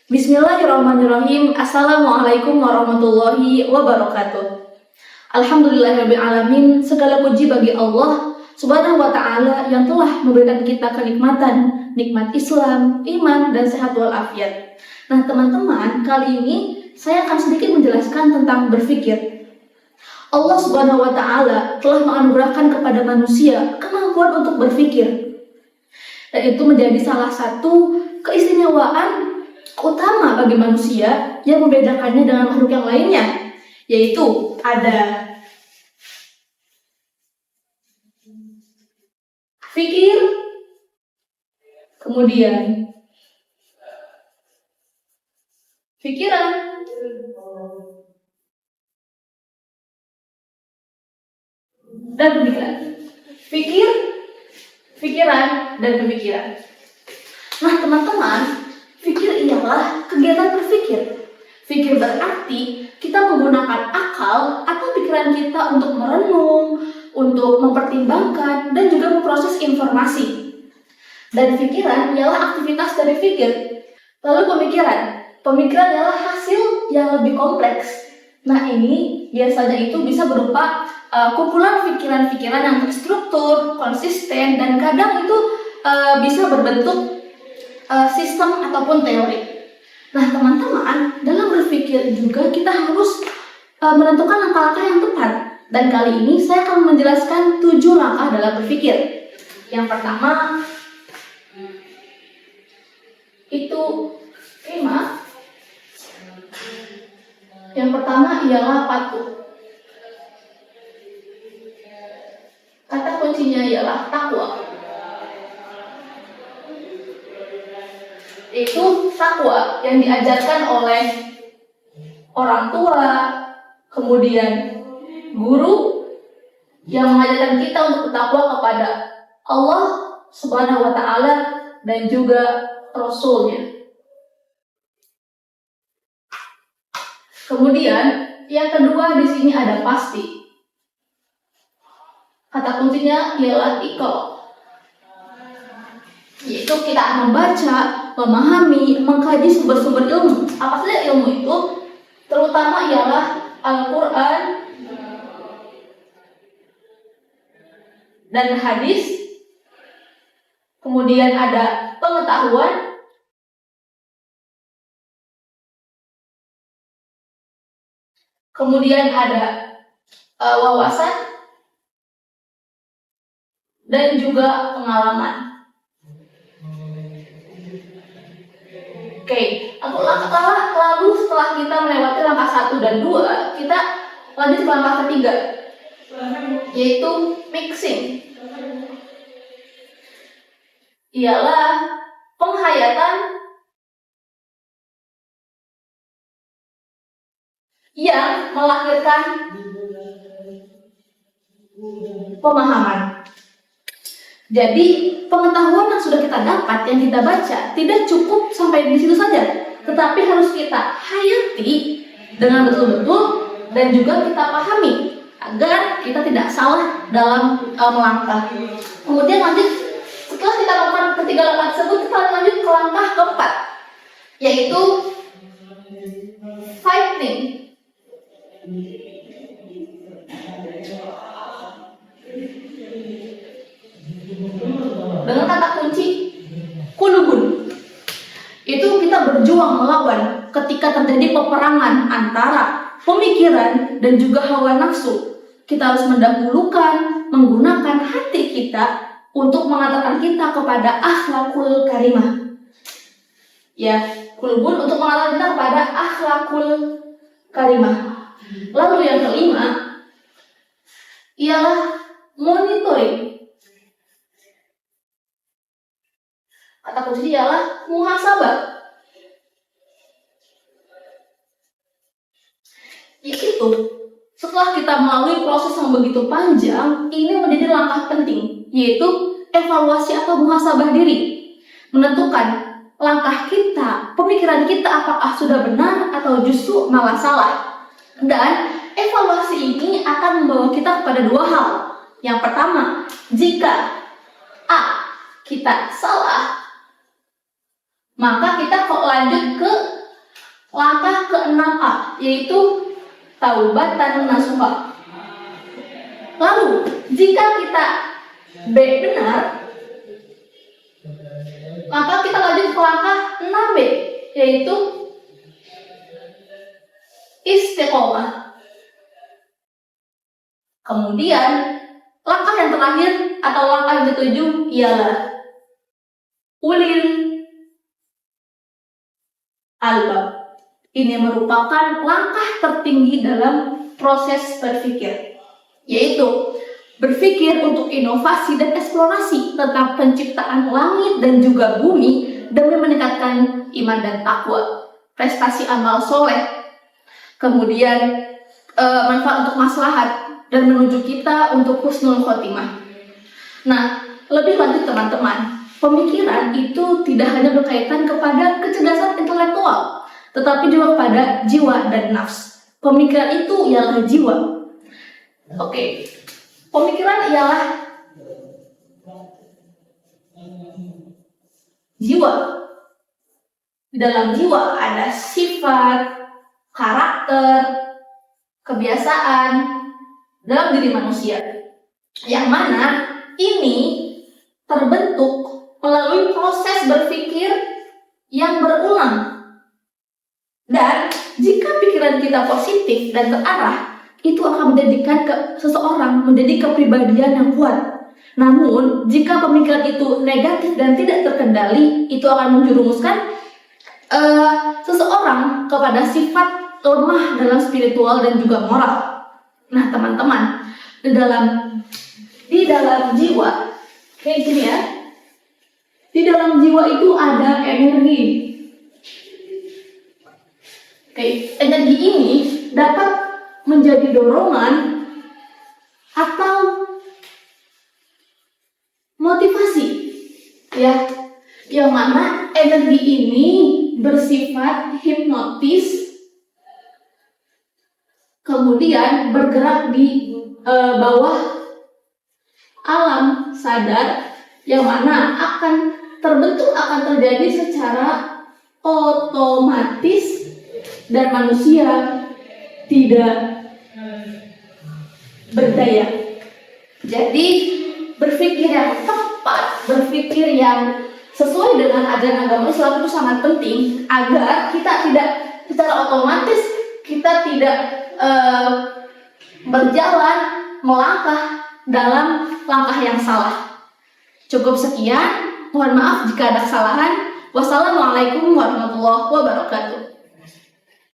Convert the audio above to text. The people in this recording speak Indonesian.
Bismillahirrahmanirrahim. Assalamualaikum warahmatullahi wabarakatuh. Alhamdulillahirabbil alamin. Segala puji bagi Allah Subhanahu wa taala yang telah memberikan kita kenikmatan, nikmat Islam, iman dan sehat walafiat. Nah, teman-teman, kali ini saya akan sedikit menjelaskan tentang berpikir. Allah Subhanahu wa taala telah menganugerahkan kepada manusia kemampuan untuk berpikir. Dan itu menjadi salah satu keistimewaan utama bagi manusia yang membedakannya dengan makhluk yang lainnya, yaitu ada fikir, kemudian pikiran, dan pemikiran. Fikir, pikiran, dan pemikiran. Nah, teman-teman, fikir ialah kegiatan berpikir. Fikir berarti kita menggunakan akal atau pikiran kita untuk merenung, untuk mempertimbangkan, dan juga memproses informasi. Dan pikiran ialah aktivitas dari fikir. Lalu pemikiran ialah hasil yang lebih kompleks. Nah, ini biasanya itu bisa berupa kumpulan pikiran-pikiran yang terstruktur, konsisten, dan kadang itu bisa berbentuk sistem ataupun teori. Nah, teman-teman, dalam berpikir juga kita harus menentukan langkah-langkah yang tepat. Dan kali ini saya akan menjelaskan 7 langkah dalam berpikir. Yang pertama itu tema. Yang pertama ialah patuh. Kata kuncinya ialah takwa. Itu takwa yang diajarkan oleh orang tua, kemudian guru yang mengajarkan kita untuk bertakwa kepada Allah Subhanahu wa taala dan juga Rasul-Nya. Kemudian yang kedua di sini ada pasti. Kata kuncinya ialah iqra. Yaitu kita akan membaca, memahami, mengkaji sumber-sumber ilmu. Apa saja ilmu itu? Terutama ialah Al-Quran dan hadis. Kemudian ada pengetahuan, kemudian ada wawasan, dan juga pengalaman. Oke, lalu setelah kita melewati langkah 1 dan 2, kita lanjut ke langkah ketiga, yaitu mixing. Ialah penghayatan yang melahirkan pemahaman. Jadi, pengetahuan yang sudah kita dapat, yang kita baca, tidak cukup sampai di situ saja, tetapi harus kita hayati dengan betul-betul dan juga kita pahami agar kita tidak salah dalam melangkah. Kemudian lanjut, setelah kita lakukan ketiga langkah tersebut, kita lanjut ke langkah keempat, yaitu fighting. Dengan kata kunci kulubun, itu kita berjuang melawan ketika terjadi peperangan antara pemikiran dan juga hawa nafsu. Kita harus mendahulukan menggunakan hati kita untuk mengantarkan kita kepada akhlakul karimah. Ya, kulubun untuk mengantarkan kita kepada akhlakul karimah. Lalu yang kelima ialah monitoring. Kata kunci ialah muhasabah. Yaitu setelah kita melalui proses yang begitu panjang, ini menjadi langkah penting, yaitu evaluasi atau muhasabah diri. Menentukan langkah kita, pemikiran kita apakah sudah benar atau justru malah salah. Dan evaluasi ini akan membawa kita kepada 2 hal. Yang pertama, jika A, kita salah, maka kita kok lanjut ke langkah ke-6A, yaitu taubatan nasuha. Lalu, jika kita B benar, maka kita lanjut ke langkah 6B, yaitu istiqomah. Kemudian, langkah yang terakhir atau langkah yang ketujuh ialah ulil albab. Ini merupakan langkah tertinggi dalam proses berpikir, yaitu berpikir untuk inovasi dan eksplorasi tentang penciptaan langit dan juga bumi demi meningkatkan iman dan takwa, prestasi amal soleh, kemudian manfaat untuk maslahat, dan menuju kita untuk husnul khotimah. Nah, lebih lanjut teman-teman, pemikiran itu tidak hanya berkaitan kepada kecerdasan intelektual, tetapi juga kepada jiwa dan nafs. Pemikiran itu ialah jiwa. Oke. Pemikiran ialah jiwa. Di dalam jiwa ada sifat, karakter, kebiasaan dalam diri manusia, yang mana ini terbentuk melalui proses berpikir yang berulang. Dan jika pikiran kita positif dan terarah, itu akan menjadikan seseorang menjadi kepribadian yang kuat. Namun, jika pemikiran itu negatif dan tidak terkendali, itu akan menjerumuskan seseorang kepada sifat lemah dalam spiritual dan juga moral. Nah, teman-teman, di dalam jiwa, kayak gini ya, di dalam jiwa itu ada energi. Oke, energi ini dapat menjadi dorongan atau motivasi, ya, yang mana energi ini bersifat hipnotis, kemudian bergerak di bawah alam sadar, yang mana akan terjadi secara otomatis dan manusia tidak berdaya. Jadi berpikir yang tepat, berpikir yang sesuai dengan ajaran agama Islam itu sangat penting agar kita tidak secara otomatis kita tidak berjalan melangkah dalam langkah yang salah. Cukup sekian, mohon maaf jika ada kesalahan. Wassalamualaikum warahmatullahi wabarakatuh.